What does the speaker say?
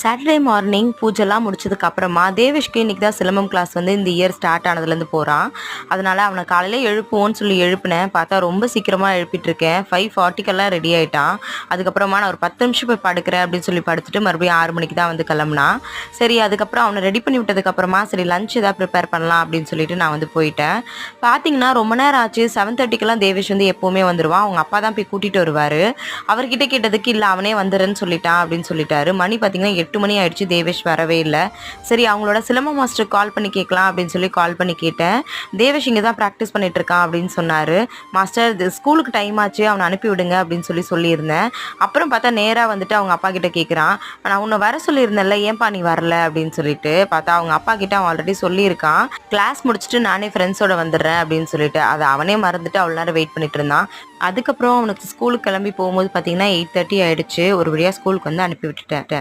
Saturday morning பூஜைலாம் முடிச்சதுக்கு அப்புறமா தேவேஷ்க்கு இன்றைக்கி தான் சிலம்பம் கிளாஸ் வந்து இந்த இயர் ஸ்டார்ட் ஆனதுலேருந்து போகிறான். அதனால் அவனை காலையில் எழுப்புவோன்னு சொல்லி எழுப்பினேன். பார்த்தா ரொம்ப சீக்கிரமாக எழுப்பிட்டுருக்கேன். 5:40க்கெல்லாம் ரெடி ஆகிட்டான். அதுக்கப்புறமா நான் ஒரு 10 நிமிஷம் போய் படுக்கிறேன் அப்படின்னு சொல்லி படுத்துட்டு மறுபடியும் 6 மணிக்கு தான் வந்து கிளம்புனான். சரி, அதுக்கப்புறம் அவனை ரெடி பண்ணி விட்டதுக்கப்புறமா சரி லஞ்ச் எதாவது ப்ரிப்பேர் பண்ணலாம் அப்படின்னு சொல்லிட்டு நான் வந்து போயிட்டேன். பார்த்தீங்கன்னா ரொம்ப நேரம் ஆச்சு. 7:30க்கெல்லாம் தேவேஷ் வந்து எப்போவுமே வந்துடுவான். அவங்க அப்பா தான் போய் கூட்டிகிட்டு வருவார். அவர்கிட்ட கேட்டதுக்கு இல்லை அவனே வந்துடுறேன்னு சொல்லிட்டான் அப்படின்னு சொல்லிட்டாரு. மணி பார்த்தீங்கன்னா 8 மணி ஆயிடுச்சு. தேவேஷ் வரவே இல்லை. சரி, அவங்களோட சிலம்ப மாஸ்டருக்கு கால் பண்ணி கேட்கலாம் அப்படின்னு சொல்லி கால் பண்ணி கேட்டேன். தேவேஷ் இங்கே தான் ப்ராக்டிஸ் பண்ணிட்டு இருக்கான் அப்படின்னு சொன்னார். மாஸ்டர், இது ஸ்கூலுக்கு டைம் ஆச்சு, அவனை அனுப்பி விடுங்க அப்படின்னு சொல்லியிருந்தேன். அப்புறம் பார்த்தா நேராக வந்துட்டு அவங்க அப்பா கிட்ட கேட்குறான். நான் உன்னை வர சொல்லியிருந்தேன்ல, ஏன்பா நீ வரல அப்படின்னு சொல்லிட்டு. பார்த்தா அவங்க அப்பா கிட்ட அவன் ஆல்ரெடி சொல்லியிருக்கான், கிளாஸ் முடிச்சுட்டு நானே ஃப்ரெண்ட்ஸோட வந்துடுறேன் அப்படின்னு சொல்லிட்டு. அதை அவனே மறந்துட்டு அவ்வளோ நேரம் வெயிட் பண்ணிட்டு இருந்தான். அதுக்கப்புறம் அவனுக்கு ஸ்கூலுக்கு கிளம்பி போகும்போது பார்த்தீங்கன்னா 8:30 ஆயிடுச்சு. ஒரு வழியாக ஸ்கூலுக்கு வந்து அனுப்பி விட்டுட்டேன்.